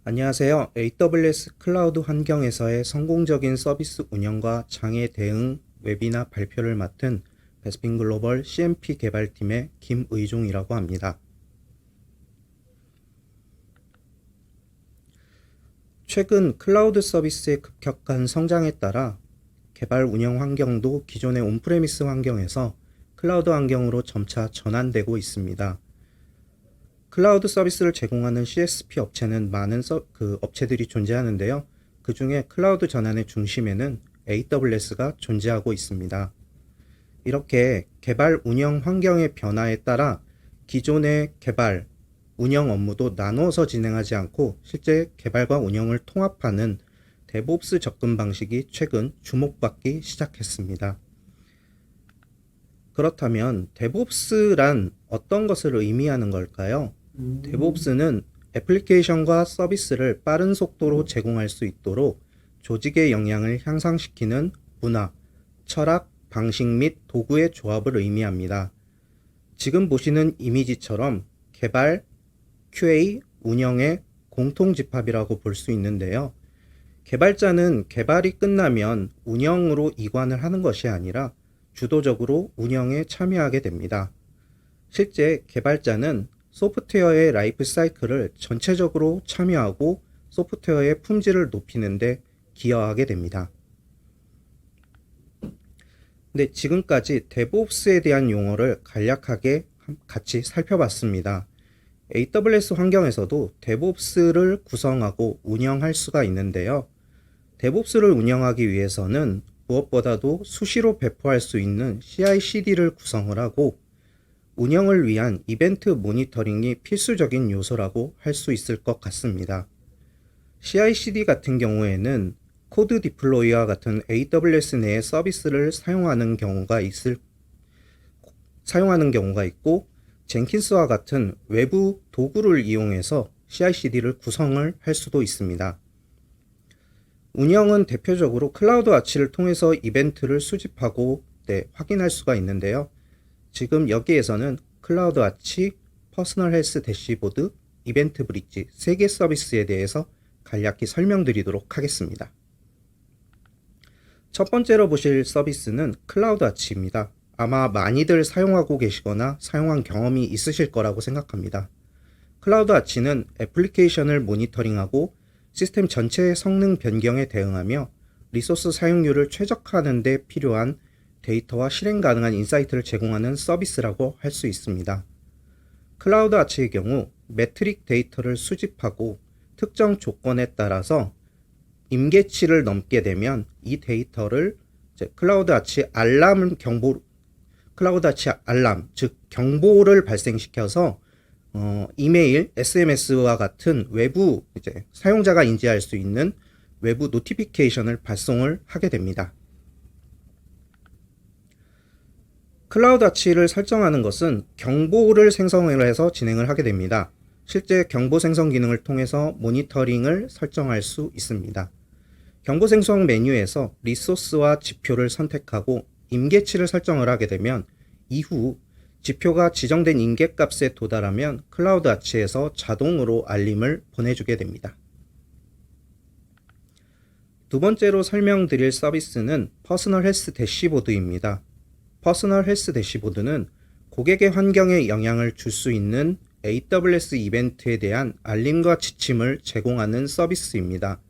안녕하세요. AWS 클라우드 환경에서의 성공적인 서비스 운영과 장애 대응 웨비나 발표를 맡은 베스핀 글로벌 CMP 개발팀의 김의종이라고 합니다. 최근 클라우드 서비스의 급격한 성장에 따라 개발 운영 환경도 기존의 온프레미스 환경에서 클라우드 환경으로 점차 전환되고 있습니다. 클라우드 서비스를 제공하는 CSP 업체는 많은 업체들이 존재하는데요. 그 중에 클라우드 전환의 중심에는 AWS가 존재하고 있습니다. 이렇게 개발 운영 환경의 변화에 따라 기존의 개발, 운영 업무도 나누어서 진행하지 않고 실제 개발과 운영을 통합하는 데브옵스 접근 방식이 최근 주목받기 시작했습니다. 그렇다면 데브옵스란 어떤 것을 의미하는 걸까요? 데브옵스는 애플리케이션과 서비스를 빠른 속도로 제공할 수 있도록 조직의 역량을 향상시키는 문화, 철학, 방식 및 도구의 조합을 의미합니다. 지금 보시는 이미지처럼 개발, QA, 운영의 공통집합이라고 볼 수 있는데요. 개발자는 개발이 끝나면 운영으로 이관을 하는 것이 아니라 주도적으로 운영에 참여하게 됩니다. 실제 개발자는 소프트웨어의 라이프 사이클을 전체적으로 참여하고 소프트웨어의 품질을 높이는 데 기여하게 됩니다. 근데 지금까지 데브옵스에 대한 용어를 간략하게 같이 살펴봤습니다. AWS 환경에서도 데브옵스를 구성하고 운영할 수가 있는데요. 데브옵스를 운영하기 위해서는 무엇보다도 수시로 배포할 수 있는 CI/CD를 구성을 하고 운영을 위한 이벤트 모니터링이 필수적인 요소라고 할 수 있을 것 같습니다. CI/CD 같은 경우에는 코드 디플로이와 같은 AWS 내의 서비스를 사용하는 경우가 있고 젠킨스와 같은 외부 도구를 이용해서 CI/CD를 구성을 할 수도 있습니다. 운영은 대표적으로 클라우드 아치를 통해서 이벤트를 수집하고 확인할 수가 있는데요. 지금 여기에서는 클라우드 아치, 퍼스널 헬스 대시보드, 이벤트 브릿지 3개 서비스에 대해서 간략히 설명드리도록 하겠습니다. 첫 번째로 보실 서비스는 클라우드 아치입니다. 아마 많이들 사용하고 계시거나 사용한 경험이 있으실 거라고 생각합니다. 클라우드 아치는 애플리케이션을 모니터링하고 시스템 전체의 성능 변경에 대응하며 리소스 사용률을 최적화하는 데 필요한 데이터와 실행 가능한 인사이트를 제공하는 서비스라고 할 수 있습니다. 클라우드 아치의 경우 매트릭 데이터를 수집하고 특정 조건에 따라서 임계치를 넘게 되면 이 데이터를 클라우드 아치 알람, 즉 경보를 발생시켜서 이메일, SMS와 같은 외부 사용자가 인지할 수 있는 외부 노티피케이션을 발송을 하게 됩니다. 클라우드 아치를 설정하는 것은 경보를 생성을 해서 진행을 하게 됩니다. 실제 경보 생성 기능을 통해서 모니터링을 설정할 수 있습니다. 경보 생성 메뉴에서 리소스와 지표를 선택하고 임계치를 설정을 하게 되면 이후 지표가 지정된 임계값에 도달하면 클라우드 아치에서 자동으로 알림을 보내주게 됩니다. 두 번째로 설명드릴 서비스는 퍼스널 헬스 대시보드입니다. 퍼스널 헬스 대시보드는 고객의 환경에 영향을 줄 수 있는 AWS 이벤트에 대한 알림과 지침을 제공하는 서비스입니다.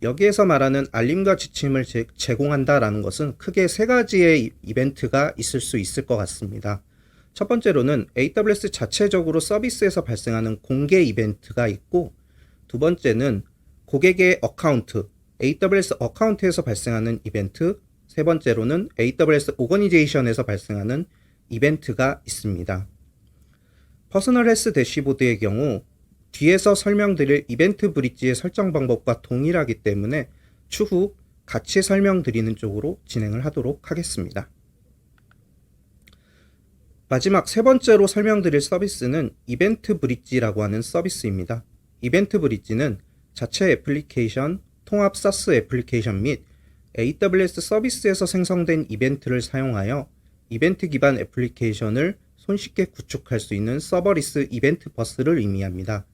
여기에서 말하는 알림과 지침을 제공한다라는 것은 크게 세 가지의 이벤트가 있을 수 있을 것 같습니다. 첫 번째로는 AWS 자체적으로 서비스에서 발생하는 공개 이벤트가 있고, 두 번째는 고객의 어카운트, AWS 어카운트에서 발생하는 이벤트, 세 번째로는 AWS 오거니제이션에서 발생하는 이벤트가 있습니다. 퍼스널 헬스 대시보드의 경우 뒤에서 설명드릴 이벤트 브릿지의 설정 방법과 동일하기 때문에 추후 같이 설명드리는 쪽으로 진행을 하도록 하겠습니다. 마지막 세 번째로 설명드릴 서비스는 이벤트 브릿지라고 하는 서비스입니다. 이벤트 브릿지는 자체 애플리케이션, 통합 사스 애플리케이션 및 AWS 서비스에서 생성된 이벤트를 사용하여 이벤트 기반 애플리케이션을 손쉽게 구축할 수 있는 서버리스 이벤트 버스를 의미합니다.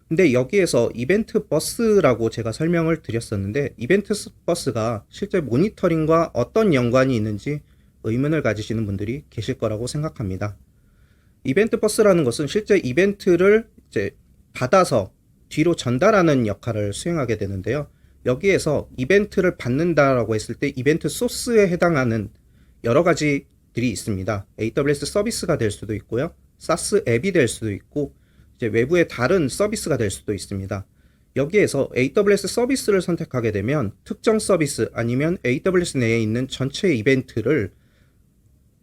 근데 여기에서 이벤트 버스라고 제가 설명을 드렸었는데 이벤트 버스가 실제 모니터링과 어떤 연관이 있는지 의문을 가지시는 분들이 계실 거라고 생각합니다. 이벤트 버스라는 것은 실제 이벤트를 이제 받아서 뒤로 전달하는 역할을 수행하게 되는데요. 여기에서 이벤트를 받는다라고 했을 때 이벤트 소스에 해당하는 여러 가지들이 있습니다. AWS 서비스가 될 수도 있고요. SaaS 앱이 될 수도 있고 이제 외부의 다른 서비스가 될 수도 있습니다. 여기에서 AWS 서비스를 선택하게 되면 특정 서비스 아니면 AWS 내에 있는 전체 이벤트를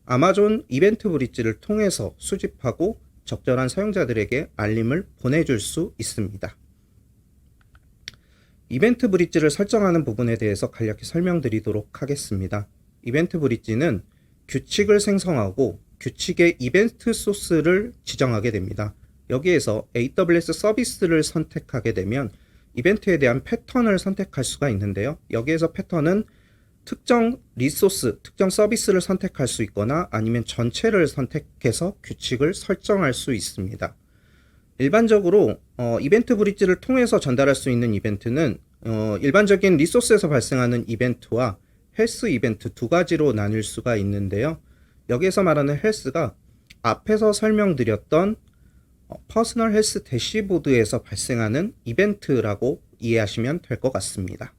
아마존 이벤트 브릿지를 통해서 수집하고 적절한 사용자들에게 알림을 보내줄 수 있습니다. 이벤트 브릿지를 설정하는 부분에 대해서 간략히 설명드리도록 하겠습니다. 이벤트 브릿지는 규칙을 생성하고 규칙의 이벤트 소스를 지정하게 됩니다. 여기에서 AWS 서비스를 선택하게 되면 이벤트에 대한 패턴을 선택할 수가 있는데요. 여기에서 패턴은 특정 리소스, 특정 서비스를 선택할 수 있거나 아니면 전체를 선택해서 규칙을 설정할 수 있습니다. 일반적으로 이벤트 브릿지를 통해서 전달할 수 있는 이벤트는 일반적인 리소스에서 발생하는 이벤트와 헬스 이벤트 두 가지로 나뉠 수가 있는데요. 여기에서 말하는 헬스가 앞에서 설명드렸던 퍼스널 헬스 대시보드에서 발생하는 이벤트라고 이해하시면 될 것 같습니다.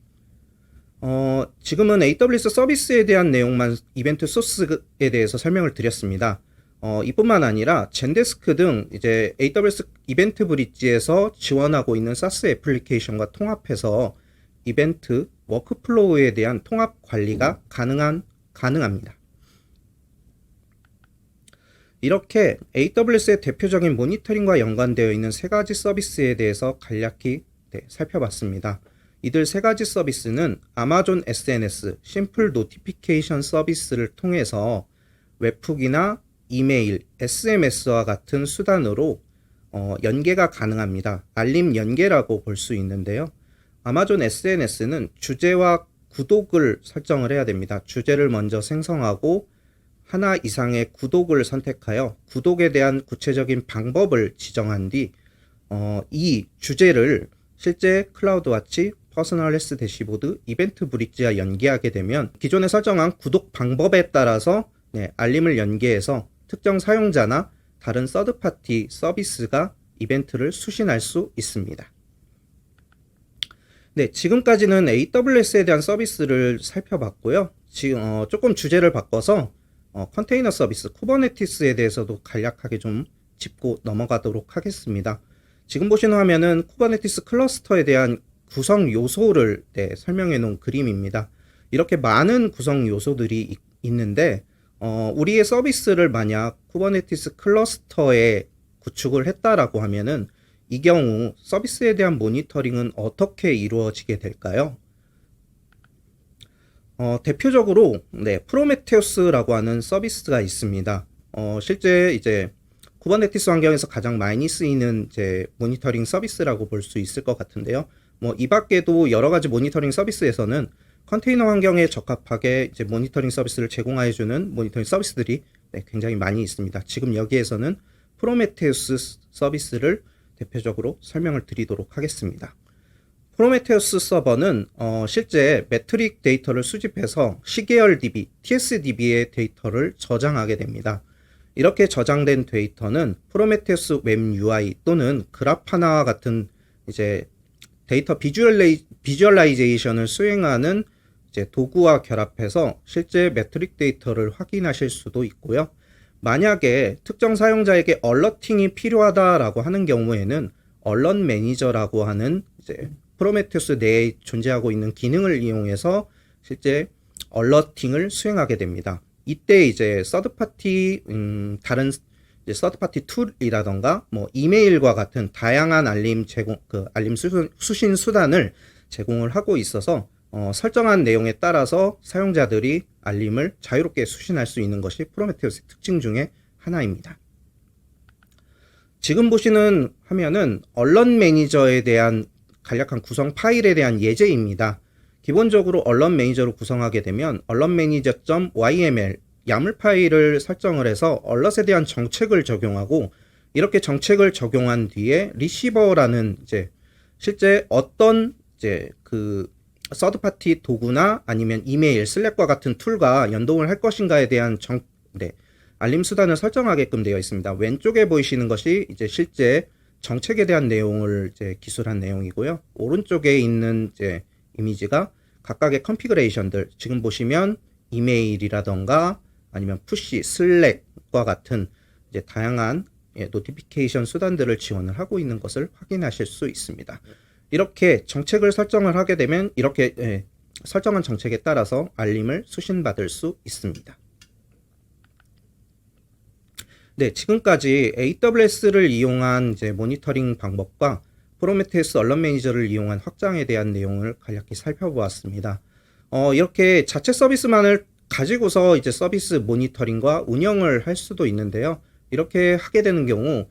지금은 AWS 서비스에 대한 내용만 이벤트 소스에 대해서 설명을 드렸습니다. 이뿐만 아니라 젠데스크 등 이제 AWS 이벤트 브릿지에서 지원하고 있는 SaaS 애플리케이션과 통합해서 이벤트 워크플로우에 대한 통합 관리가 가능합니다. 이렇게 AWS의 대표적인 모니터링과 연관되어 있는 세 가지 서비스에 대해서 간략히 살펴봤습니다. 이들 세 가지 서비스는 아마존 SNS, 심플 노티피케이션 서비스를 통해서 웹훅이나 이메일, SMS와 같은 수단으로 연계가 가능합니다. 알림 연계라고 볼 수 있는데요. 아마존 SNS는 주제와 구독을 설정을 해야 됩니다. 주제를 먼저 생성하고 하나 이상의 구독을 선택하여 구독에 대한 구체적인 방법을 지정한 뒤 이 주제를 실제 클라우드와치, 퍼스널 헬스 대시보드, 이벤트 브릿지와 연계하게 되면 기존에 설정한 구독 방법에 따라서 알림을 연계해서 특정 사용자나 다른 서드파티 서비스가 이벤트를 수신할 수 있습니다. 지금까지는 AWS에 대한 서비스를 살펴봤고요. 지금 조금 주제를 바꿔서 컨테이너 서비스, 쿠버네티스에 대해서도 간략하게 좀 짚고 넘어가도록 하겠습니다. 지금 보시는 화면은 쿠버네티스 클러스터에 대한 구성 요소를 설명해 놓은 그림입니다. 이렇게 많은 구성 요소들이 있는데 우리의 서비스를 만약 쿠버네티스 클러스터에 구축을 했다라고 하면은 이 경우 서비스에 대한 모니터링은 어떻게 이루어지게 될까요? 대표적으로 프로메테우스라고 하는 서비스가 있습니다. 실제 이제 쿠버네티스 환경에서 가장 많이 쓰이는 이제 모니터링 서비스라고 볼 수 있을 것 같은데요. 이 밖에도 여러 가지 모니터링 서비스에서는 컨테이너 환경에 적합하게 이제 모니터링 서비스를 제공해주는 모니터링 서비스들이 굉장히 많이 있습니다. 지금 여기에서는 프로메테우스 서비스를 대표적으로 설명을 드리도록 하겠습니다. 프로메테우스 서버는 실제 매트릭 데이터를 수집해서 시계열 DB, TSDB의 데이터를 저장하게 됩니다. 이렇게 저장된 데이터는 프로메테우스 웹 UI 또는 그라파나와 같은 이제 데이터 비주얼라이제이션을 수행하는 이제 도구와 결합해서 실제 매트릭 데이터를 확인하실 수도 있고요. 만약에 특정 사용자에게 얼러팅이 필요하다라고 하는 경우에는 얼럿 매니저라고 하는 이제 프로메테우스 내에 존재하고 있는 기능을 이용해서 실제 얼러팅을 수행하게 됩니다. 이때 이제 서드파티 다른 이제 서드파티 툴이라던가 이메일과 같은 다양한 알림 수신 수단을 제공을 하고 있어서 설정한 내용에 따라서 사용자들이 알림을 자유롭게 수신할 수 있는 것이 프로메테우스의 특징 중에 하나입니다. 지금 보시는 화면은 얼럿 매니저에 대한 간략한 구성 파일에 대한 예제입니다. 기본적으로 얼럿 매니저로 구성하게 되면 얼럿매니저.yml 야물 파일을 설정을 해서 얼럿에 대한 정책을 적용하고 이렇게 정책을 적용한 뒤에 리시버라는 이제 실제 어떤 이제 그 서드 파티 도구나 아니면 이메일, 슬랙과 같은 툴과 연동을 할 것인가에 대한 알림 수단을 설정하게끔 되어 있습니다. 왼쪽에 보이시는 것이 이제 실제 정책에 대한 내용을 이제 기술한 내용이고요. 오른쪽에 있는 이제 이미지가 각각의 컨피그레이션들, 지금 보시면 이메일이라던가 아니면 푸시, 슬랙과 같은 이제 다양한 노티피케이션 수단들을 지원을 하고 있는 것을 확인하실 수 있습니다. 이렇게 정책을 설정을 하게 되면 이렇게 설정한 정책에 따라서 알림을 수신받을 수 있습니다. 네, 지금까지 AWS를 이용한 이제 모니터링 방법과 프로메테우스 얼런 매니저를 이용한 확장에 대한 내용을 간략히 살펴보았습니다. 이렇게 자체 서비스만을 가지고서 이제 서비스 모니터링과 운영을 할 수도 있는데요. 이렇게 하게 되는 경우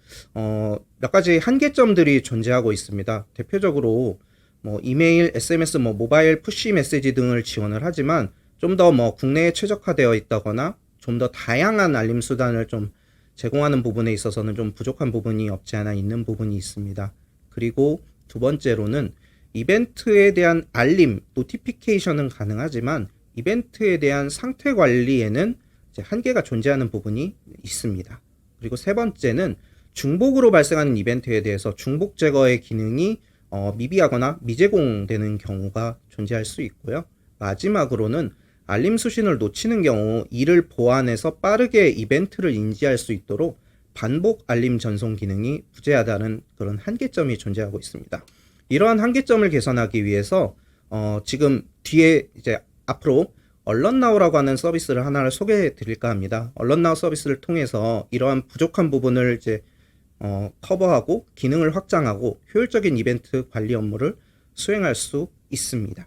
몇 가지 한계점들이 존재하고 있습니다. 대표적으로 뭐 이메일, SMS, 모바일 푸시 메시지 등을 지원을 하지만 좀 더 국내에 최적화되어 있다거나 좀 더 다양한 알림 수단을 좀 제공하는 부분에 있어서는 좀 부족한 부분이 없지 않아 있는 부분이 있습니다. 그리고 두 번째로는 이벤트에 대한 알림, 노티피케이션은 가능하지만 이벤트에 대한 상태 관리에는 이제 한계가 존재하는 부분이 있습니다. 그리고 세 번째는 중복으로 발생하는 이벤트에 대해서 중복 제거의 기능이 미비하거나 미제공되는 경우가 존재할 수 있고요. 마지막으로는 알림 수신을 놓치는 경우 이를 보완해서 빠르게 이벤트를 인지할 수 있도록 반복 알림 전송 기능이 부재하다는 그런 한계점이 존재하고 있습니다. 이러한 한계점을 개선하기 위해서 지금 뒤에 이제 앞으로 얼런나우라고 하는 서비스를 하나를 소개해 드릴까 합니다. 얼런나우 서비스를 통해서 이러한 부족한 부분을 이제 커버하고 기능을 확장하고 효율적인 이벤트 관리 업무를 수행할 수 있습니다.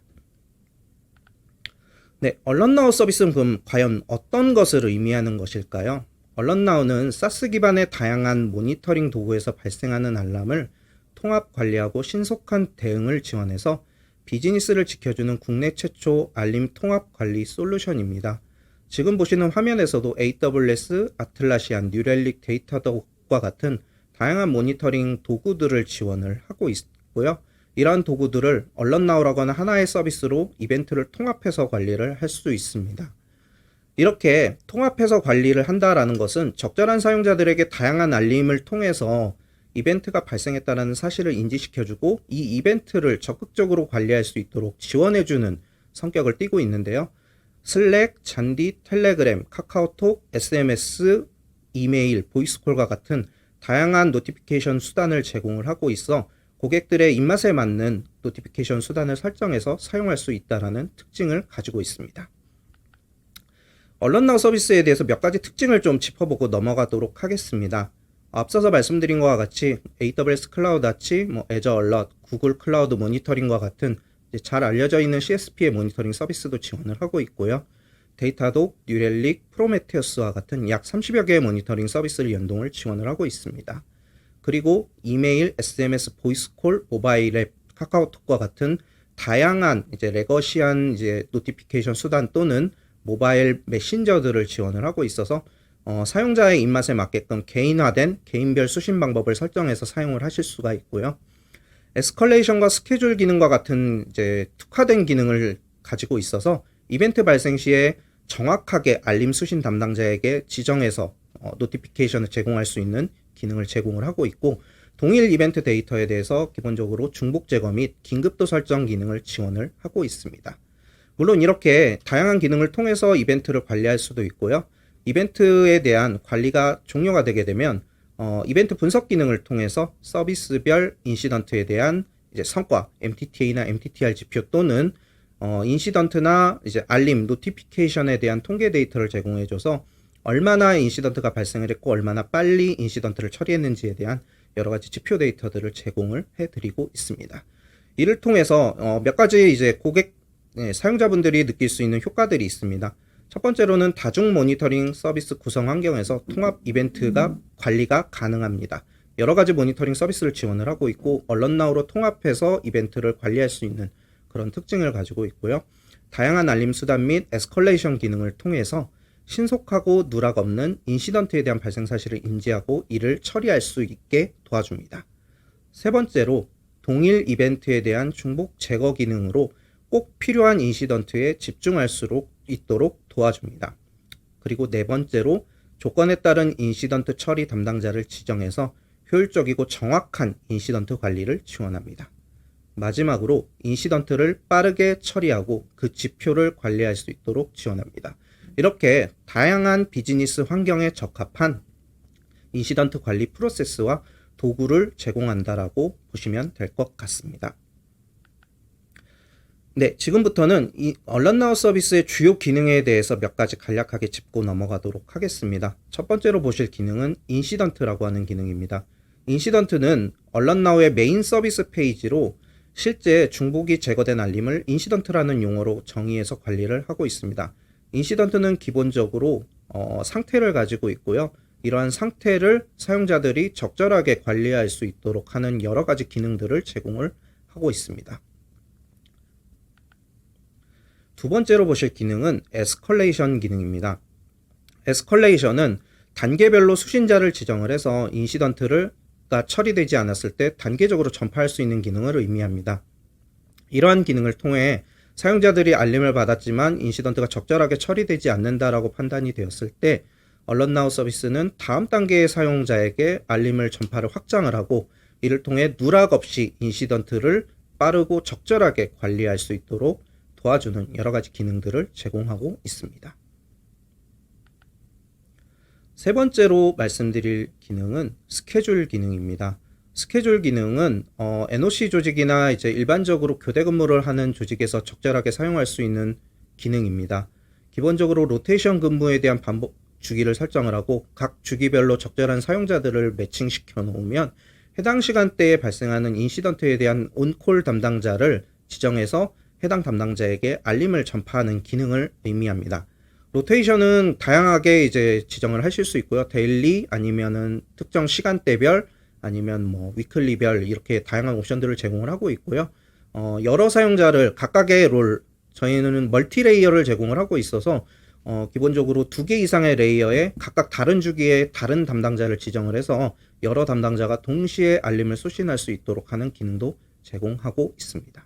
네, 얼런나우 서비스는 그럼 과연 어떤 것을 의미하는 것일까요? 얼런나우는 SaaS 기반의 다양한 모니터링 도구에서 발생하는 알람을 통합 관리하고 신속한 대응을 지원해서 비즈니스를 지켜주는 국내 최초 알림 통합 관리 솔루션입니다. 지금 보시는 화면에서도 AWS, 아틀라시안, 뉴렐릭, 데이터덕과 같은 다양한 모니터링 도구들을 지원을 하고 있고요. 이러한 도구들을 얼런나우라고 하는 하나의 서비스로 이벤트를 통합해서 관리를 할 수 있습니다. 이렇게 통합해서 관리를 한다라는 것은 적절한 사용자들에게 다양한 알림을 통해서 이벤트가 발생했다는 사실을 인지시켜주고 이 이벤트를 적극적으로 관리할 수 있도록 지원해주는 성격을 띠고 있는데요. 슬랙, 잔디, 텔레그램, 카카오톡, SMS, 이메일, 보이스콜과 같은 다양한 노티피케이션 수단을 제공을 하고 있어 고객들의 입맛에 맞는 노티피케이션 수단을 설정해서 사용할 수 있다는 특징을 가지고 있습니다. 얼런나우 서비스에 대해서 몇 가지 특징을 좀 짚어보고 넘어가도록 하겠습니다. 앞서서 말씀드린 것과 같이 AWS 클라우드 아치, 애저 얼럿, 구글 클라우드 모니터링과 같은 잘 알려져 있는 CSP의 모니터링 서비스도 지원을 하고 있고요. 데이터독, 뉴렐릭, 프로메테우스와 같은 약 30여 개의 모니터링 서비스를 연동을 지원을 하고 있습니다. 그리고 이메일, SMS, 보이스콜, 모바일 앱, 카카오톡과 같은 다양한 이제 레거시한 이제 노티피케이션 수단 또는 모바일 메신저들을 지원을 하고 있어서 사용자의 입맛에 맞게끔 개인화된 개인별 수신 방법을 설정해서 사용을 하실 수가 있고요. 에스컬레이션과 스케줄 기능과 같은 이제 특화된 기능을 가지고 있어서 이벤트 발생 시에 정확하게 알림 수신 담당자에게 지정해서 노티피케이션을 제공할 수 있는 기능을 제공을 하고 있고 동일 이벤트 데이터에 대해서 기본적으로 중복 제거 및 긴급도 설정 기능을 지원을 하고 있습니다. 물론 이렇게 다양한 기능을 통해서 이벤트를 관리할 수도 있고요. 이벤트에 대한 관리가 종료가 되게 되면 이벤트 분석 기능을 통해서 서비스별 인시던트에 대한 이제 성과 MTTA나 MTTR 지표 또는 인시던트나 이제 알림 노티피케이션에 대한 통계 데이터를 제공해줘서 얼마나 인시던트가 발생을 했고 얼마나 빨리 인시던트를 처리했는지에 대한 여러 가지 지표 데이터들을 제공을 해드리고 있습니다. 이를 통해서 몇 가지 이제 사용자분들이 느낄 수 있는 효과들이 있습니다. 첫 번째로는 다중 모니터링 서비스 구성 환경에서 통합 이벤트가 관리가 가능합니다. 여러 가지 모니터링 서비스를 지원을 하고 있고 얼런나우로 통합해서 이벤트를 관리할 수 있는 그런 특징을 가지고 있고요. 다양한 알림 수단 및 에스컬레이션 기능을 통해서 신속하고 누락 없는 인시던트에 대한 발생 사실을 인지하고 이를 처리할 수 있게 도와줍니다. 세 번째로 동일 이벤트에 대한 중복 제거 기능으로 꼭 필요한 인시던트에 집중할 수 있도록 도와줍니다. 그리고 네 번째로 조건에 따른 인시던트 처리 담당자를 지정해서 효율적이고 정확한 인시던트 관리를 지원합니다. 마지막으로 인시던트를 빠르게 처리하고 그 지표를 관리할 수 있도록 지원합니다. 이렇게 다양한 비즈니스 환경에 적합한 인시던트 관리 프로세스와 도구를 제공한다라고 보시면 될 것 같습니다. 네, 지금부터는 이 얼런나우 서비스의 주요 기능에 대해서 몇 가지 간략하게 짚고 넘어가도록 하겠습니다. 첫 번째로 보실 기능은 인시던트라고 하는 기능입니다. 인시던트는 얼런나우의 메인 서비스 페이지로 실제 중복이 제거된 알림을 인시던트라는 용어로 정의해서 관리를 하고 있습니다. 인시던트는 기본적으로 상태를 가지고 있고요. 이러한 상태를 사용자들이 적절하게 관리할 수 있도록 하는 여러 가지 기능들을 제공을 하고 있습니다. 두 번째로 보실 기능은 에스컬레이션 기능입니다. 에스컬레이션은 단계별로 수신자를 지정을 해서 인시던트가 처리되지 않았을 때 단계적으로 전파할 수 있는 기능을 의미합니다. 이러한 기능을 통해 사용자들이 알림을 받았지만 인시던트가 적절하게 처리되지 않는다라고 판단이 되었을 때 얼런나우 서비스는 다음 단계의 사용자에게 알림을 전파를 확장을 하고 이를 통해 누락 없이 인시던트를 빠르고 적절하게 관리할 수 있도록 도와주는 여러 가지 기능들을 제공하고 있습니다. 세 번째로 말씀드릴 기능은 스케줄 기능입니다. 스케줄 기능은 NOC 조직이나 이제 일반적으로 교대 근무를 하는 조직에서 적절하게 사용할 수 있는 기능입니다. 기본적으로 로테이션 근무에 대한 반복 주기를 설정을 하고 각 주기별로 적절한 사용자들을 매칭시켜 놓으면 해당 시간대에 발생하는 인시던트에 대한 온콜 담당자를 지정해서 해당 담당자에게 알림을 전파하는 기능을 의미합니다. 로테이션은 다양하게 이제 지정을 하실 수 있고요. 데일리 아니면은 특정 시간대별 아니면 뭐 위클리별 이렇게 다양한 옵션들을 제공을 하고 있고요. 여러 사용자를 각각의 롤, 저희는 멀티 레이어를 제공을 하고 있어서 기본적으로 2개 이상의 레이어에 각각 다른 주기에 다른 담당자를 지정을 해서 여러 담당자가 동시에 알림을 수신할 수 있도록 하는 기능도 제공하고 있습니다.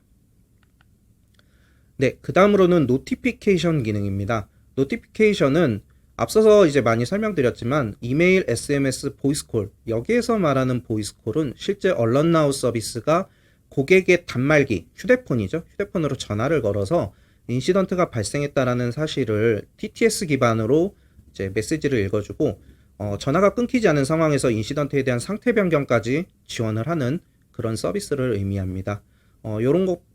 네, 그 다음으로는 노티피케이션 기능입니다. 노티피케이션은 앞서서 이제 많이 설명드렸지만 이메일, SMS, 보이스콜, 여기에서 말하는 보이스콜은 실제 얼런나우 서비스가 고객의 단말기, 휴대폰이죠. 휴대폰으로 전화를 걸어서 인시던트가 발생했다라는 사실을 TTS 기반으로 이제 메시지를 읽어주고 전화가 끊기지 않은 상황에서 인시던트에 대한 상태 변경까지 지원을 하는 그런 서비스를 의미합니다.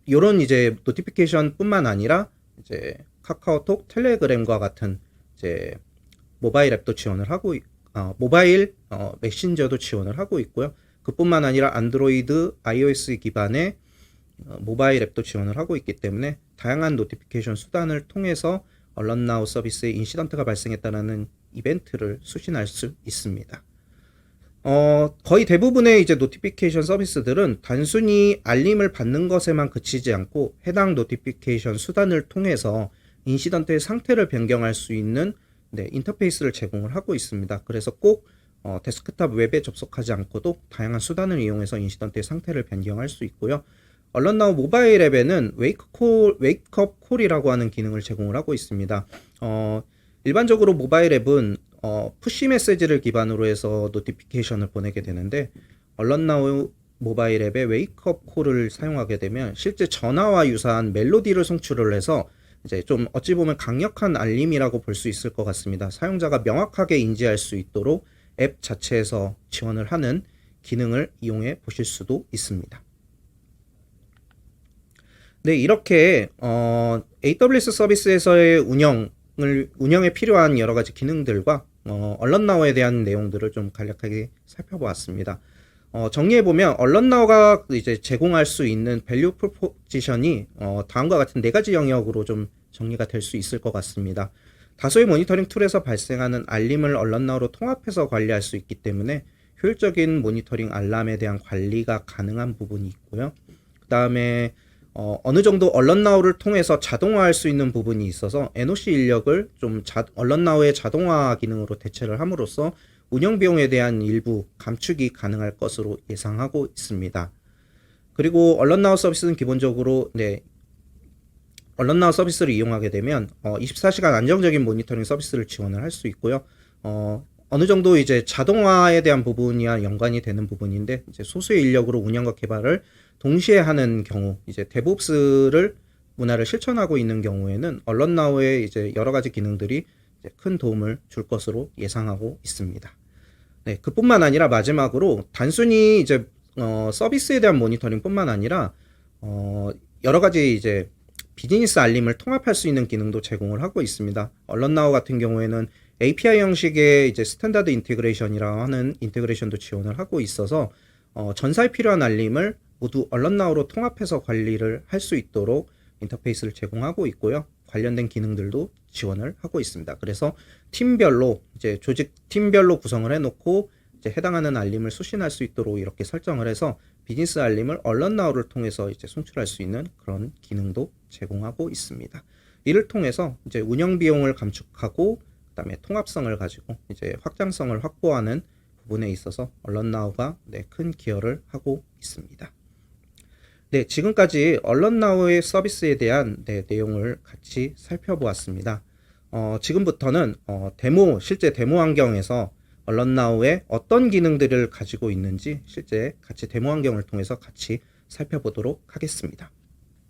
요런 이제 노티피케이션뿐만 아니라 이제 카카오톡, 텔레그램과 같은 이제 모바일 앱도 지원을 하고 모바일 메신저도 지원을 하고 있고요. 그뿐만 아니라 안드로이드, iOS 기반의 모바일 앱도 지원을 하고 있기 때문에 다양한 노티피케이션 수단을 통해서 얼런나우 서비스에 인시던트가 발생했다는 이벤트를 수신할 수 있습니다. 거의 대부분의 이제 노티피케이션 서비스들은 단순히 알림을 받는 것에만 그치지 않고 해당 노티피케이션 수단을 통해서 인시던트의 상태를 변경할 수 있는 인터페이스를 제공을 하고 있습니다. 그래서 꼭 데스크탑 웹에 접속하지 않고도 다양한 수단을 이용해서 인시던트의 상태를 변경할 수 있고요. 얼런나우 모바일 앱에는 웨이크업 콜이라고 하는 기능을 제공을 하고 있습니다. 일반적으로 모바일 앱은 푸시 메시지를 기반으로 해서 노티피케이션을 보내게 되는데 얼런나우 모바일 앱의 웨이크업 콜을 사용하게 되면 실제 전화와 유사한 멜로디를 송출을 해서 이제 좀 어찌 보면 강력한 알림이라고 볼 수 있을 것 같습니다. 사용자가 명확하게 인지할 수 있도록 앱 자체에서 지원을 하는 기능을 이용해 보실 수도 있습니다. 네, 이렇게 AWS 서비스에서의 운영에 필요한 여러 가지 기능들과 얼런나우에 대한 내용들을 좀 간략하게 살펴보았습니다. 정리해보면 얼런나우가 이제 제공할 수 있는 밸류 프로포지션이 다음과 같은 네 가지 영역으로 좀 정리가 될 수 있을 것 같습니다. 다수의 모니터링 툴에서 발생하는 알림을 얼런나우로 통합해서 관리할 수 있기 때문에 효율적인 모니터링 알람에 대한 관리가 가능한 부분이 있고요. 그 다음에 어느 정도 언런나우를 통해서 자동화할 수 있는 부분이 있어서 NOC 인력을 좀 언런나우의 자동화 기능으로 대체를 함으로써 운영 비용에 대한 일부 감축이 가능할 것으로 예상하고 있습니다. 그리고 언런나우 서비스는 기본적으로 언런나우 서비스를 이용하게 되면 24시간 안정적인 모니터링 서비스를 지원을 할 수 있고요. 어느 정도 이제 자동화에 대한 부분이야 연관이 되는 부분인데 이제 소수의 인력으로 운영과 개발을 동시에 하는 경우, 이제 데브옵스를 문화를 실천하고 있는 경우에는 언런나우의 이제 여러 가지 기능들이 이제 큰 도움을 줄 것으로 예상하고 있습니다. 네, 그뿐만 아니라 마지막으로 단순히 이제 서비스에 대한 모니터링뿐만 아니라 여러 가지 이제 비즈니스 알림을 통합할 수 있는 기능도 제공을 하고 있습니다. 언런나우 같은 경우에는 API 형식의 이제 스탠다드 인테그레이션이라고 하는 인테그레이션도 지원을 하고 있어서 전사에 필요한 알림을 모두 언런나우로 통합해서 관리를 할 수 있도록 인터페이스를 제공하고 있고요. 관련된 기능들도 지원을 하고 있습니다. 그래서 팀별로 이제 조직 팀별로 구성을 해놓고 이제 해당하는 알림을 수신할 수 있도록 이렇게 설정을 해서 비즈니스 알림을 언런나우를 통해서 이제 송출할 수 있는 그런 기능도 제공하고 있습니다. 이를 통해서 이제 운영 비용을 감축하고 그다음에 통합성을 가지고 이제 확장성을 확보하는 부분에 있어서 언런나우가 큰 기여를 하고 있습니다. 네, 지금까지 언런나우의 서비스에 대한 내용을 같이 살펴보았습니다. 지금부터는 실제 데모 환경에서 언런나우의 어떤 기능들을 가지고 있는지 실제 같이 데모 환경을 통해서 같이 살펴보도록 하겠습니다.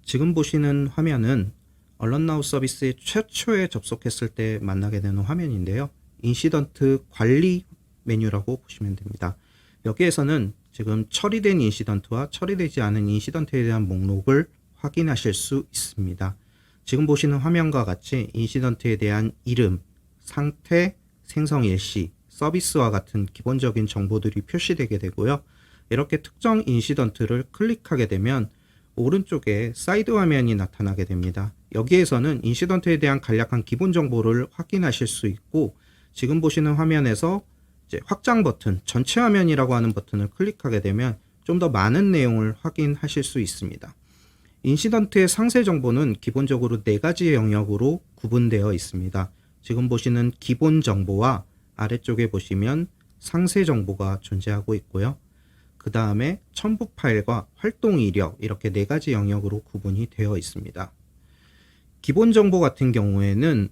지금 보시는 화면은 언런나우 서비스에 최초에 접속했을 때 만나게 되는 화면인데요. 인시던트 관리 메뉴라고 보시면 됩니다. 여기에서는 지금 처리된 인시던트와 처리되지 않은 인시던트에 대한 목록을 확인하실 수 있습니다. 지금 보시는 화면과 같이 인시던트에 대한 이름, 상태, 생성 일시, 서비스와 같은 기본적인 정보들이 표시되게 되고요. 이렇게 특정 인시던트를 클릭하게 되면 오른쪽에 사이드 화면이 나타나게 됩니다. 여기에서는 인시던트에 대한 간략한 기본 정보를 확인하실 수 있고, 지금 보시는 화면에서 이제 확장 버튼, 전체 화면이라고 하는 버튼을 클릭하게 되면 좀 더 많은 내용을 확인하실 수 있습니다. 인시던트의 상세 정보는 기본적으로 4가지의 영역으로 구분되어 있습니다. 지금 보시는 기본 정보와 아래쪽에 보시면 상세 정보가 존재하고 있고요. 그 다음에 첨부 파일과 활동 이력, 이렇게 4가지 영역으로 구분이 되어 있습니다. 기본 정보 같은 경우에는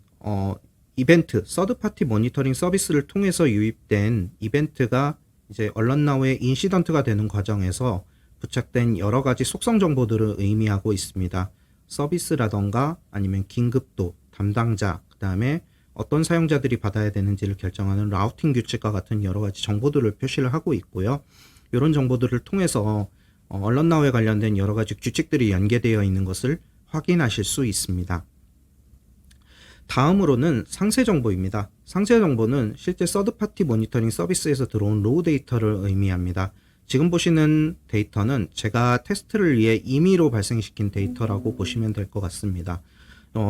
이벤트, 서드파티 모니터링 서비스를 통해서 유입된 이벤트가 이제 언런나우의 인시던트가 되는 과정에서 부착된 여러 가지 속성 정보들을 의미하고 있습니다. 서비스라던가 아니면 긴급도, 담당자, 그 다음에 어떤 사용자들이 받아야 되는지를 결정하는 라우팅 규칙과 같은 여러 가지 정보들을 표시를 하고 있고요. 이런 정보들을 통해서 언런나우에 관련된 여러 가지 규칙들이 연계되어 있는 것을 확인하실 수 있습니다. 다음으로는 상세 정보입니다. 상세 정보는 실제 서드파티 모니터링 서비스에서 들어온 로우 데이터를 의미합니다. 지금 보시는 데이터는 제가 테스트를 위해 임의로 발생시킨 데이터라고 보시면 될 것 같습니다.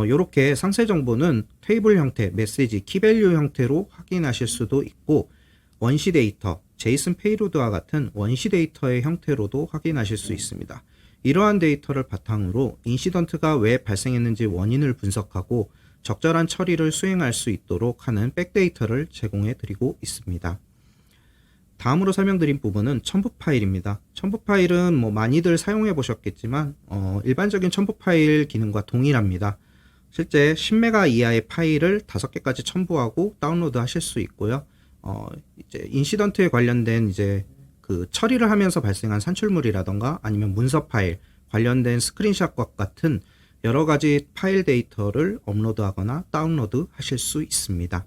이렇게 상세 정보는 테이블 형태, 메시지, 키밸류 형태로 확인하실 수도 있고, 원시 데이터, 제이슨 페이로드와 같은 원시 데이터의 형태로도 확인하실 수 있습니다. 이러한 데이터를 바탕으로 인시던트가 왜 발생했는지 원인을 분석하고 적절한 처리를 수행할 수 있도록 하는 백데이터를 제공해 드리고 있습니다. 다음으로 설명드린 부분은 첨부 파일입니다. 첨부 파일은 많이들 사용해 보셨겠지만 일반적인 첨부 파일 기능과 동일합니다. 실제 10메가 이하의 파일을 5개까지 첨부하고 다운로드 하실 수 있고요. 이제 인시던트에 관련된 이제 그 처리를 하면서 발생한 산출물이라던가 아니면 문서 파일, 관련된 스크린샷과 같은 여러 가지 파일 데이터를 업로드하거나 다운로드 하실 수 있습니다.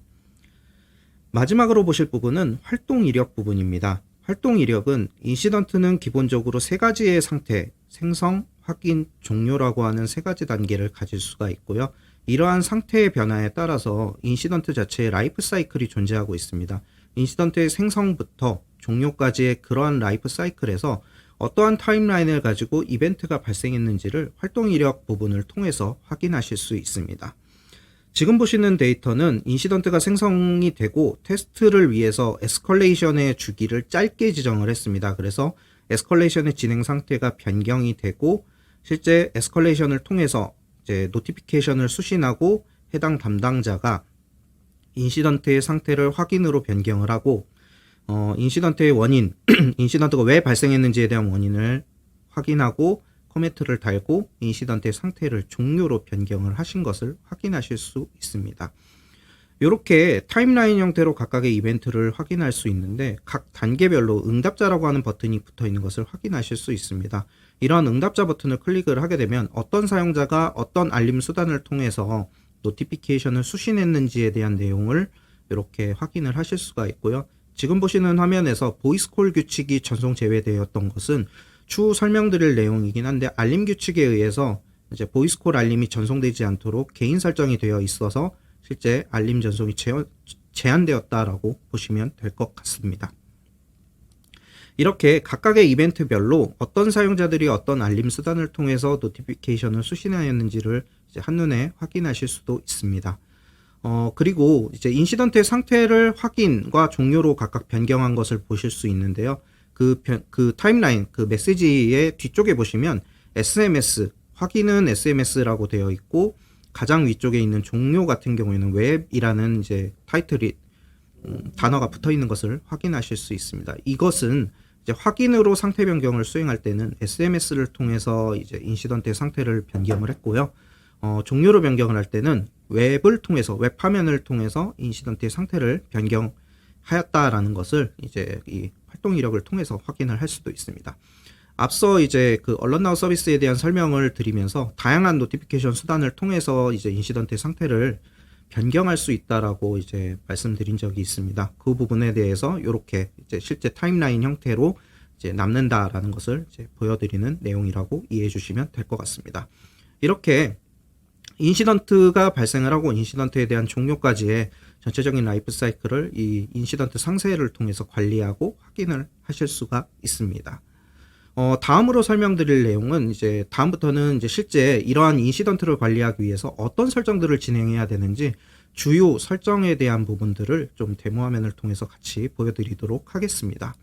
마지막으로 보실 부분은 활동 이력 부분입니다. 활동 이력은 인시던트는 기본적으로 3가지의 상태, 생성, 확인, 종료라고 하는 3가지 단계를 가질 수가 있고요. 이러한 상태의 변화에 따라서 인시던트 자체의 라이프 사이클이 존재하고 있습니다. 인시던트의 생성부터 종료까지의 그러한 라이프 사이클에서 어떠한 타임라인을 가지고 이벤트가 발생했는지를 활동 이력 부분을 통해서 확인하실 수 있습니다. 지금 보시는 데이터는 인시던트가 생성이 되고 테스트를 위해서 에스컬레이션의 주기를 짧게 지정을 했습니다. 그래서 에스컬레이션의 진행 상태가 변경이 되고 실제 에스컬레이션을 통해서 이제 노티피케이션을 수신하고 해당 담당자가 인시던트의 상태를 확인으로 변경을 하고 인시던트의 원인, 인시던트가 왜 발생했는지에 대한 원인을 확인하고 코멘트를 달고 인시던트의 상태를 종료로 변경을 하신 것을 확인하실 수 있습니다. 이렇게 타임라인 형태로 각각의 이벤트를 확인할 수 있는데 각 단계별로 응답자라고 하는 버튼이 붙어 있는 것을 확인하실 수 있습니다. 이런 응답자 버튼을 클릭을 하게 되면 어떤 사용자가 어떤 알림 수단을 통해서 노티피케이션을 수신했는지에 대한 내용을 이렇게 확인을 하실 수가 있고요. 지금 보시는 화면에서 보이스콜 규칙이 전송 제외되었던 것은 추후 설명드릴 내용이긴 한데 알림 규칙에 의해서 이제 보이스콜 알림이 전송되지 않도록 개인 설정이 되어 있어서 실제 알림 전송이 제한되었다라고 보시면 될 것 같습니다. 이렇게 각각의 이벤트별로 어떤 사용자들이 어떤 알림 수단을 통해서 노티피케이션을 수신하였는지를 이제 한눈에 확인하실 수도 있습니다. 그리고 이제 인시던트의 상태를 확인과 종료로 각각 변경한 것을 보실 수 있는데요. 그 타임라인, 그 메시지의 뒤쪽에 보시면 SMS, 확인은 SMS라고 되어 있고, 가장 위쪽에 있는 종료 같은 경우에는 웹이라는 이제 타이틀이 단어가 붙어 있는 것을 확인하실 수 있습니다. 이것은 이제 확인으로 상태 변경을 수행할 때는 SMS를 통해서 이제 인시던트의 상태를 변경을 했고요. 종료로 변경을 할 때는 웹을 통해서, 웹 화면을 통해서 인시던트의 상태를 변경하였다라는 것을 이제 이 활동 이력을 통해서 확인을 할 수도 있습니다. 앞서 이제 그 얼럿나우 서비스에 대한 설명을 드리면서 다양한 노티피케이션 수단을 통해서 이제 인시던트의 상태를 변경할 수 있다라고 이제 말씀드린 적이 있습니다. 그 부분에 대해서 이렇게 이제 실제 타임라인 형태로 이제 남는다라는 것을 이제 보여드리는 내용이라고 이해해 주시면 될 것 같습니다. 이렇게 인시던트가 발생을 하고 인시던트에 대한 종료까지의 전체적인 라이프 사이클을 이 인시던트 상세를 통해서 관리하고 확인을 하실 수가 있습니다. 다음으로 설명드릴 내용은 이제 다음부터는 이제 실제 이러한 인시던트를 관리하기 위해서 어떤 설정들을 진행해야 되는지 주요 설정에 대한 부분들을 좀 데모 화면을 통해서 같이 보여드리도록 하겠습니다.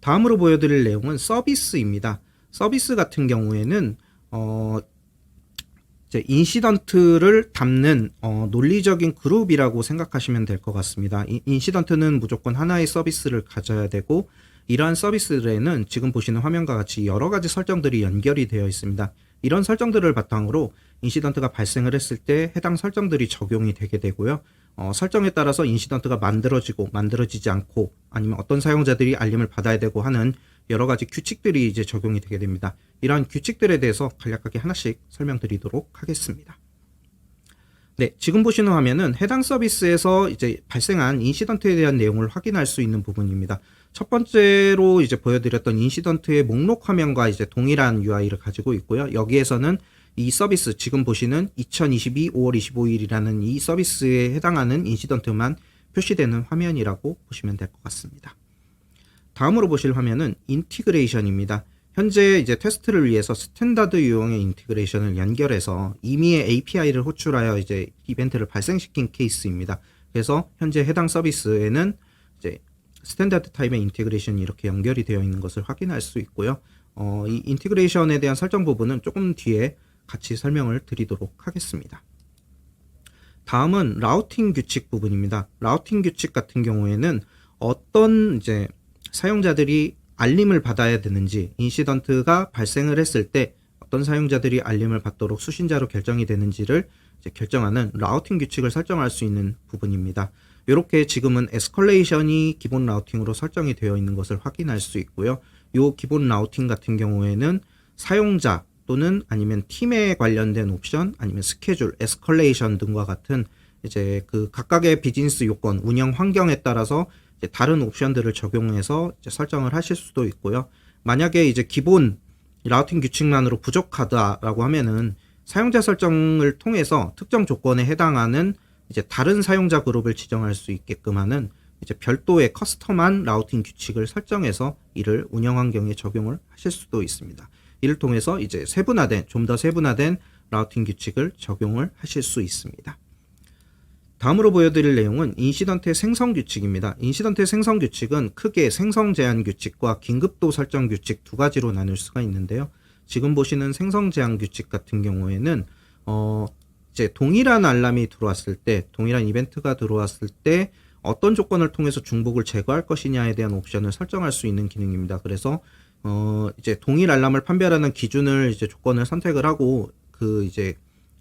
다음으로 보여드릴 내용은 서비스입니다. 서비스 같은 경우에는 이제 인시던트를 담는 논리적인 그룹이라고 생각하시면 될 것 같습니다. 인시던트는 무조건 하나의 서비스를 가져야 되고 이러한 서비스들에는 지금 보시는 화면과 같이 여러 가지 설정들이 연결이 되어 있습니다. 이런 설정들을 바탕으로 인시던트가 발생을 했을 때 해당 설정들이 적용이 되게 되고요. 설정에 따라서 인시던트가 만들어지고 만들어지지 않고 아니면 어떤 사용자들이 알림을 받아야 되고 하는 여러 가지 규칙들이 이제 적용이 되게 됩니다. 이러한 규칙들에 대해서 간략하게 하나씩 설명드리도록 하겠습니다. 네, 지금 보시는 화면은 해당 서비스에서 이제 발생한 인시던트에 대한 내용을 확인할 수 있는 부분입니다. 첫 번째로 이제 보여드렸던 인시던트의 목록 화면과 이제 동일한 UI를 가지고 있고요. 여기에서는 이 서비스, 지금 보시는 2022 5월 25일이라는 이 서비스에 해당하는 인시던트만 표시되는 화면이라고 보시면 될 것 같습니다. 다음으로 보실 화면은 인티그레이션입니다. 현재 이제 테스트를 위해서 스탠다드 유형의 인티그레이션을 연결해서 임의의 API를 호출하여 이제 이벤트를 발생시킨 케이스입니다. 그래서 현재 해당 서비스에는 이제 스탠다드 타입의 인티그레이션이 이렇게 연결이 되어 있는 것을 확인할 수 있고요. 이 인티그레이션에 대한 설정 부분은 조금 뒤에 같이 설명을 드리도록 하겠습니다. 다음은 라우팅 규칙 부분입니다. 라우팅 규칙 같은 경우에는 어떤 이제 사용자들이 알림을 받아야 되는지, 인시던트가 발생을 했을 때 어떤 사용자들이 알림을 받도록 수신자로 결정이 되는지를 이제 결정하는 라우팅 규칙을 설정할 수 있는 부분입니다. 이렇게 지금은 에스컬레이션이 기본 라우팅으로 설정이 되어 있는 것을 확인할 수 있고요. 이 기본 라우팅 같은 경우에는 사용자 또는 아니면 팀에 관련된 옵션, 아니면 스케줄, 에스컬레이션 등과 같은 이제 그 각각의 비즈니스 요건, 운영 환경에 따라서 이제 다른 옵션들을 적용해서 이제 설정을 하실 수도 있고요. 만약에 이제 기본 라우팅 규칙만으로 부족하다라고 하면은 사용자 설정을 통해서 특정 조건에 해당하는 이제 다른 사용자 그룹을 지정할 수 있게끔 하는 이제 별도의 커스텀한 라우팅 규칙을 설정해서 이를 운영 환경에 적용을 하실 수도 있습니다. 이를 통해서 이제 좀 더 세분화된 라우팅 규칙을 적용을 하실 수 있습니다. 다음으로 보여드릴 내용은 인시던트의 생성 규칙입니다. 인시던트의 생성 규칙은 크게 생성 제한 규칙과 긴급도 설정 규칙 두 가지로 나눌 수가 있는데요. 지금 보시는 생성 제한 규칙 같은 경우에는 이제 동일한 알람이 들어왔을 때, 동일한 이벤트가 들어왔을 때 어떤 조건을 통해서 중복을 제거할 것이냐에 대한 옵션을 설정할 수 있는 기능입니다. 그래서 이제 동일 알람을 판별하는 기준을 이제 조건을 선택을 하고 그 이제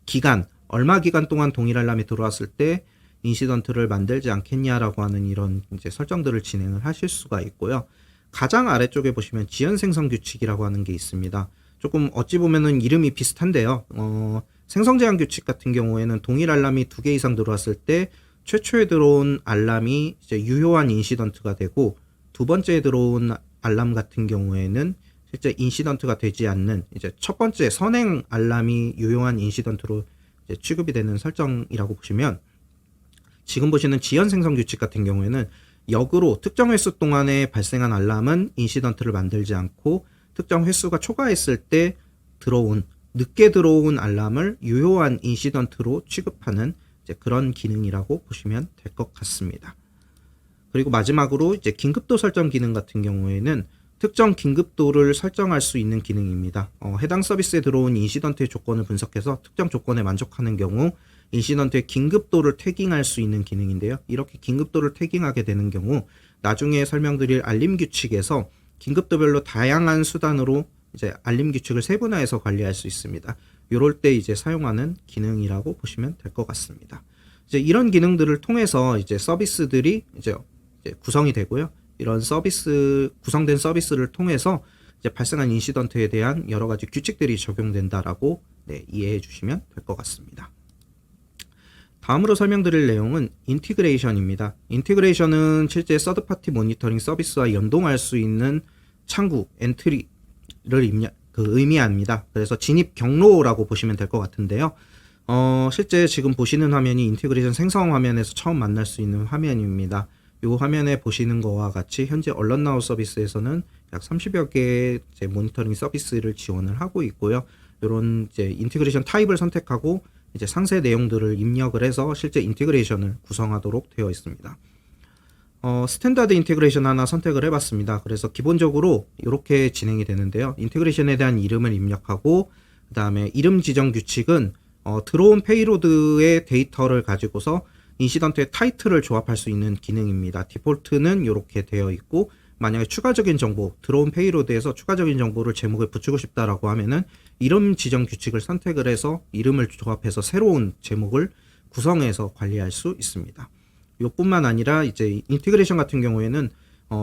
기간, 얼마 기간 동안 동일 알람이 들어왔을 때 인시던트를 만들지 않겠냐라고 하는 이런 이제 설정들을 진행을 하실 수가 있고요. 가장 아래쪽에 보시면 지연 생성 규칙이라고 하는 게 있습니다. 조금 어찌 보면은 이름이 비슷한데요. 생성 제한 규칙 같은 경우에는 동일 알람이 2개 이상 들어왔을 때 최초에 들어온 알람이 이제 유효한 인시던트가 되고, 두 번째에 들어온 알람 같은 경우에는 실제 인시던트가 되지 않는 이제 첫 번째 선행 알람이 유효한 인시던트로 이제 취급이 되는 설정이라고 보시면, 지금 보시는 지연 생성 규칙 같은 경우에는 역으로 특정 횟수 동안에 발생한 알람은 인시던트를 만들지 않고, 특정 횟수가 초과했을 때 늦게 들어온 알람을 유효한 인시던트로 취급하는 이제 그런 기능이라고 보시면 될 것 같습니다. 그리고 마지막으로 이제 긴급도 설정 기능 같은 경우에는 특정 긴급도를 설정할 수 있는 기능입니다. 해당 서비스에 들어온 인시던트의 조건을 분석해서 특정 조건에 만족하는 경우 인시던트의 긴급도를 태깅할 수 있는 기능인데요. 이렇게 긴급도를 태깅하게 되는 경우 나중에 설명드릴 알림 규칙에서 긴급도별로 다양한 수단으로 이제 알림 규칙을 세분화해서 관리할 수 있습니다. 이럴 때 이제 사용하는 기능이라고 보시면 될 것 같습니다. 이제 이런 기능들을 통해서 이제 서비스들이 이제 구성이 되고요. 이런 구성된 서비스를 통해서 이제 발생한 인시던트에 대한 여러 가지 규칙들이 적용된다라고 이해해 주시면 될 것 같습니다. 다음으로 설명드릴 내용은 인티그레이션입니다. 인티그레이션은 실제 서드파티 모니터링 서비스와 연동할 수 있는 창구, 엔트리를 의미합니다. 그래서 진입 경로라고 보시면 될 것 같은데요. 실제 지금 보시는 화면이 인티그레이션 생성 화면에서 처음 만날 수 있는 화면입니다. 이 화면에 보시는 거와 같이 현재 언론나우 서비스에서는 약 30여 개의 모니터링 서비스를 지원을 하고 있고요. 이런 이제 인티그레이션 타입을 선택하고 이제 상세 내용들을 입력을 해서 실제 인티그레이션을 구성하도록 되어 있습니다. 스탠다드 인티그레이션 하나 선택을 해봤습니다. 그래서 기본적으로 이렇게 진행이 되는데요. 인티그레이션에 대한 이름을 입력하고, 그 다음에 이름 지정 규칙은 들어온 페이로드의 데이터를 가지고서 인시던트의 타이틀을 조합할 수 있는 기능입니다. 디폴트는 이렇게 되어 있고, 만약에 추가적인 정보, 들어온 페이로드에서 추가적인 정보를 제목에 붙이고 싶다라고 하면은 이름 지정 규칙을 선택을 해서 이름을 조합해서 새로운 제목을 구성해서 관리할 수 있습니다. 이뿐만 아니라 이제 인티그레이션 같은 경우에는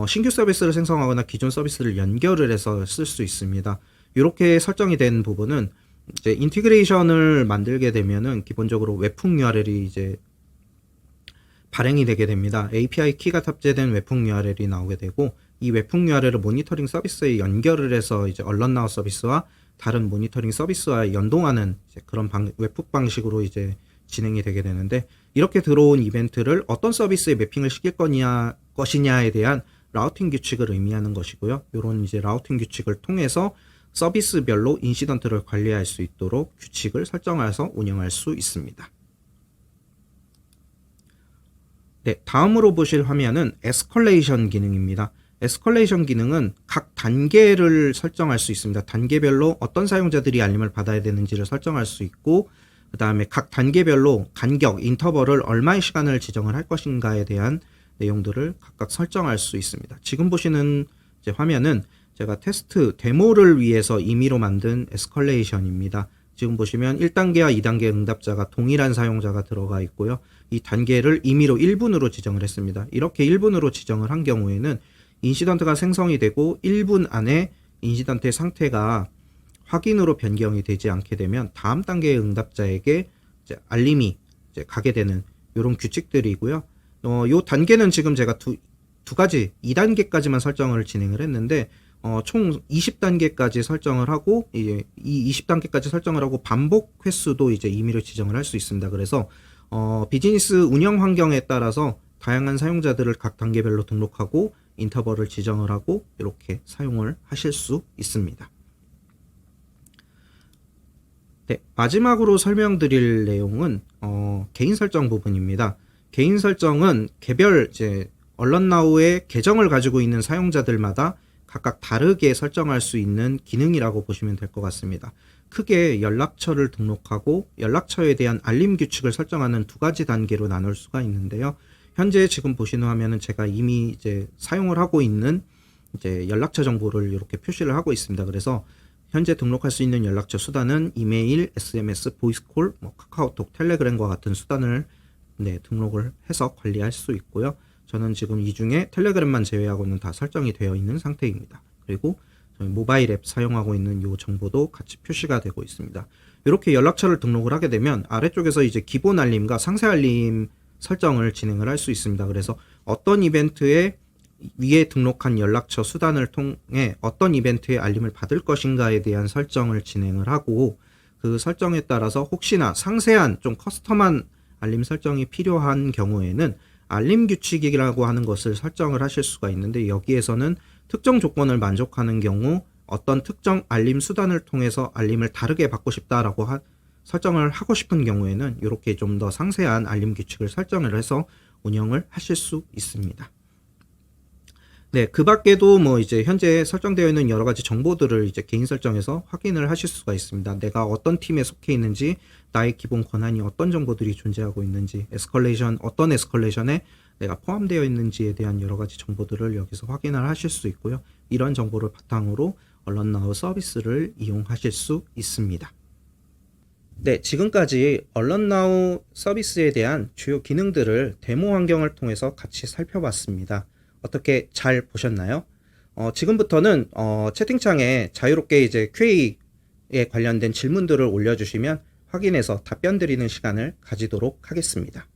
신규 서비스를 생성하거나 기존 서비스를 연결을 해서 쓸 수 있습니다. 이렇게 설정이 된 부분은 이제 인티그레이션을 만들게 되면은 기본적으로 웹훅 URL이 이제 발행이 되게 됩니다. API 키가 탑재된 웹훅 URL이 나오게 되고, 이 웹훅 URL을 모니터링 서비스에 연결을 해서 이제 언론나우 서비스와 다른 모니터링 서비스와 연동하는 이제 그런 웹훅 방식으로 이제 진행이 되게 되는데, 이렇게 들어온 이벤트를 어떤 서비스에 매핑을 시킬 것이냐에 대한 라우팅 규칙을 의미하는 것이고요. 이런 이제 라우팅 규칙을 통해서 서비스별로 인시던트를 관리할 수 있도록 규칙을 설정해서 운영할 수 있습니다. 네, 다음으로 보실 화면은 에스컬레이션 기능입니다. 에스컬레이션 기능은 각 단계를 설정할 수 있습니다. 단계별로 어떤 사용자들이 알림을 받아야 되는지를 설정할 수 있고, 그 다음에 각 단계별로 간격, 인터벌을 얼마의 시간을 지정을 할 것인가에 대한 내용들을 각각 설정할 수 있습니다. 지금 보시는 이제 화면은 제가 테스트 데모를 위해서 임의로 만든 에스컬레이션입니다. 지금 보시면 1단계와 2단계 응답자가 동일한 사용자가 들어가 있고요. 이 단계를 임의로 1분으로 지정을 했습니다. 이렇게 1분으로 지정을 한 경우에는 인시던트가 생성이 되고 1분 안에 인시던트의 상태가 확인으로 변경이 되지 않게 되면 다음 단계의 응답자에게 이제 알림이 이제 가게 되는 이런 규칙들이고요. 요 단계는 지금 제가 두 가지 2단계까지만 설정을 진행을 했는데 총 20단계까지 설정을 하고 이 20단계까지 설정을 하고 반복 횟수도 이제 임의로 지정을 할 수 있습니다. 그래서 비즈니스 운영 환경에 따라서 다양한 사용자들을 각 단계별로 등록하고 인터벌을 지정을 하고 이렇게 사용을 하실 수 있습니다. 네, 마지막으로 설명드릴 내용은 개인 설정 부분입니다. 개인 설정은 개별 이제 언론나우의 계정을 가지고 있는 사용자들마다 각각 다르게 설정할 수 있는 기능이라고 보시면 될 것 같습니다. 크게 연락처를 등록하고 연락처에 대한 알림 규칙을 설정하는 두 가지 단계로 나눌 수가 있는데요. 현재 지금 보시는 화면은 제가 이미 이제 사용을 하고 있는 이제 연락처 정보를 이렇게 표시를 하고 있습니다. 그래서 현재 등록할 수 있는 연락처 수단은 이메일, SMS, 보이스콜, 카카오톡, 텔레그램과 같은 수단을 등록을 해서 관리할 수 있고요. 저는 지금 이 중에 텔레그램만 제외하고는 다 설정이 되어 있는 상태입니다. 그리고 저희 모바일 앱 사용하고 있는 이 정보도 같이 표시가 되고 있습니다. 이렇게 연락처를 등록을 하게 되면 아래쪽에서 이제 기본 알림과 상세 알림 설정을 진행을 할 수 있습니다. 그래서 어떤 이벤트에 위에 등록한 연락처 수단을 통해 어떤 이벤트의 알림을 받을 것인가에 대한 설정을 진행을 하고, 그 설정에 따라서 혹시나 상세한 좀 커스텀한 알림 설정이 필요한 경우에는 알림 규칙이라고 하는 것을 설정을 하실 수가 있는데, 여기에서는 특정 조건을 만족하는 경우 어떤 특정 알림 수단을 통해서 알림을 다르게 받고 싶다라고 설정을 하고 싶은 경우에는 이렇게 좀 더 상세한 알림 규칙을 설정을 해서 운영을 하실 수 있습니다. 네, 그 밖에도 뭐 이제 현재 설정되어 있는 여러 가지 정보들을 이제 개인 설정에서 확인을 하실 수가 있습니다. 내가 어떤 팀에 속해 있는지, 나의 기본 권한이 어떤 정보들이 존재하고 있는지, 어떤 에스컬레이션에 내가 포함되어 있는지에 대한 여러 가지 정보들을 여기서 확인을 하실 수 있고요. 이런 정보를 바탕으로 얼런나우 서비스를 이용하실 수 있습니다. 네, 지금까지 얼런나우 서비스에 대한 주요 기능들을 데모 환경을 통해서 같이 살펴봤습니다. 어떻게 잘 보셨나요? 지금부터는 채팅창에 자유롭게 이제 QA에 관련된 질문들을 올려주시면 확인해서 답변 드리는 시간을 가지도록 하겠습니다.